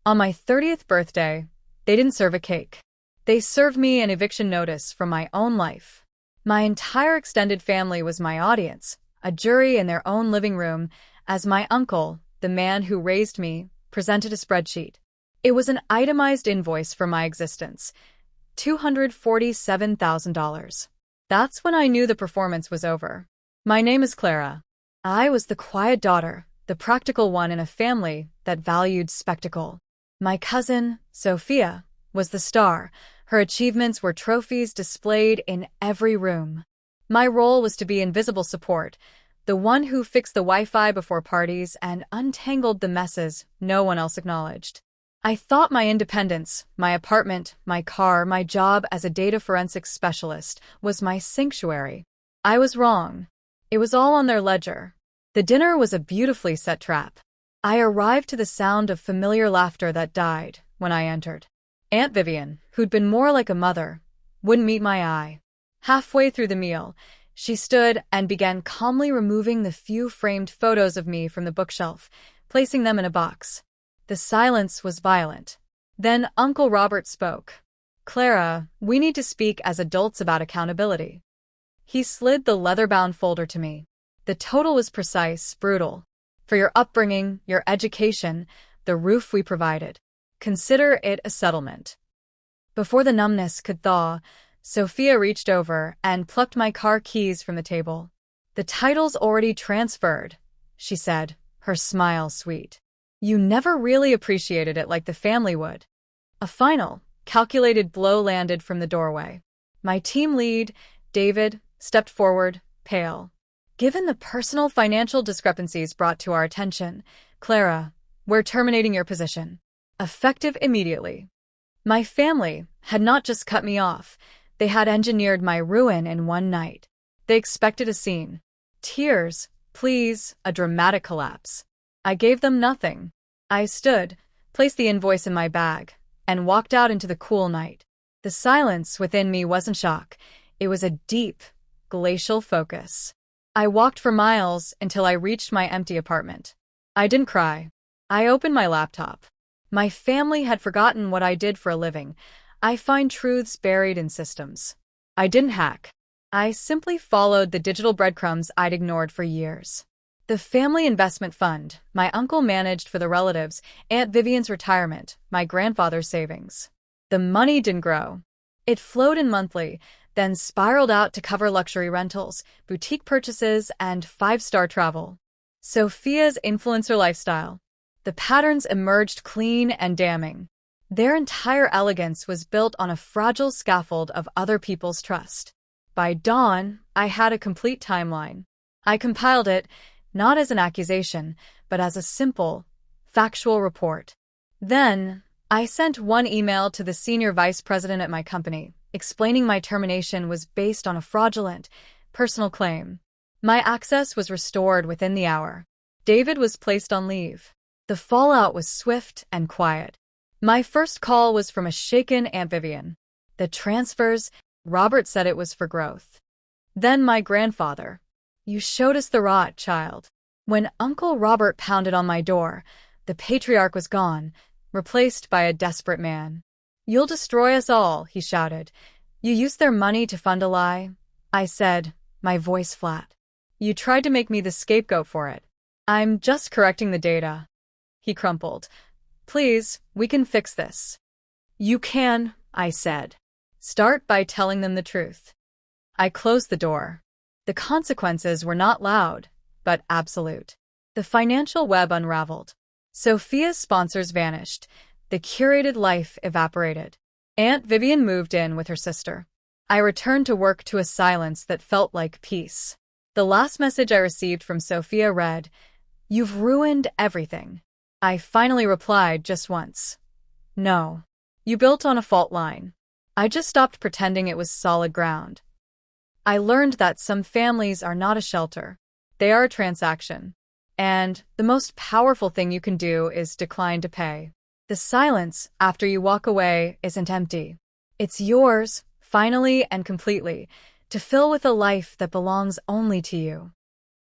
On my 30th birthday, they didn't serve a cake. They served me an eviction notice from my own life. My entire extended family was my audience, a jury in their own living room, as my uncle, the man who raised me, presented a spreadsheet. It was an itemized invoice for my existence, $247,000. That's when I knew the performance was over. My name is Clara. I was the quiet daughter, the practical one in a family that valued spectacle. My cousin, Sophia, was the star. Her achievements were trophies displayed in every room. My role was to be invisible support, the one who fixed the Wi-Fi before parties and untangled the messes no one else acknowledged. I thought my independence, my apartment, my car, my job as a data forensics specialist was my sanctuary. I was wrong. It was all on their ledger. The dinner was a beautifully set trap. I arrived to the sound of familiar laughter that died when I entered. Aunt Vivian, who'd been more like a mother, wouldn't meet my eye. Halfway through the meal, she stood and began calmly removing the few framed photos of me from the bookshelf, placing them in a box. The silence was violent. Then Uncle Robert spoke. "Clara, we need to speak as adults about accountability." He slid the leather-bound folder to me. The total was precise, brutal. "For your upbringing, your education, the roof we provided. Consider it a settlement." Before the numbness could thaw, Sophia reached over and plucked my car keys from the table. "The title's already transferred," she said, her smile sweet. "You never really appreciated it like the family would." A final, calculated blow landed from the doorway. My team lead, David, stepped forward, pale. "Given the personal financial discrepancies brought to our attention, Clara, we're terminating your position. Effective immediately." My family had not just cut me off, they had engineered my ruin in one night. They expected a scene. Tears, pleas, a dramatic collapse. I gave them nothing. I stood, placed the invoice in my bag, and walked out into the cool night. The silence within me wasn't shock. It was a deep, glacial focus. I walked for miles until I reached my empty apartment. I didn't cry. I opened my laptop. My family had forgotten what I did for a living. I find truths buried in systems. I didn't hack. I simply followed the digital breadcrumbs I'd ignored for years. The family investment fund my uncle managed for the relatives, Aunt Vivian's retirement, my grandfather's savings. The money didn't grow. It flowed in monthly, then spiraled out to cover luxury rentals, boutique purchases, and five-star travel. Sophia's influencer lifestyle. The patterns emerged clean and damning. Their entire elegance was built on a fragile scaffold of other people's trust. By dawn, I had a complete timeline. I compiled it, not as an accusation, but as a simple, factual report. Then, I sent one email to the senior vice president at my company, explaining my termination was based on a fraudulent, personal claim. My access was restored within the hour. David was placed on leave. The fallout was swift and quiet. My first call was from a shaken Aunt Vivian. "The transfers," Robert said, "it was for growth." Then my grandfather. "You showed us the rot, child." When Uncle Robert pounded on my door, the patriarch was gone, replaced by a desperate man. "You'll destroy us all," he shouted. "You used their money to fund a lie," I said, my voice flat. "You tried to make me the scapegoat for it." "I'm just correcting the data." He crumpled. "Please, we can fix this." "You can," I said. "Start by telling them the truth." I closed the door. The consequences were not loud, but absolute. The financial web unraveled. Sophia's sponsors vanished. The curated life evaporated. Aunt Vivian moved in with her sister. I returned to work to a silence that felt like peace. The last message I received from Sophia read, "You've ruined everything." I finally replied just once. "No. You built on a fault line." I just stopped pretending it was solid ground. I learned that some families are not a shelter. They are a transaction. And the most powerful thing you can do is decline to pay. The silence after you walk away isn't empty. It's yours, finally and completely, to fill with a life that belongs only to you.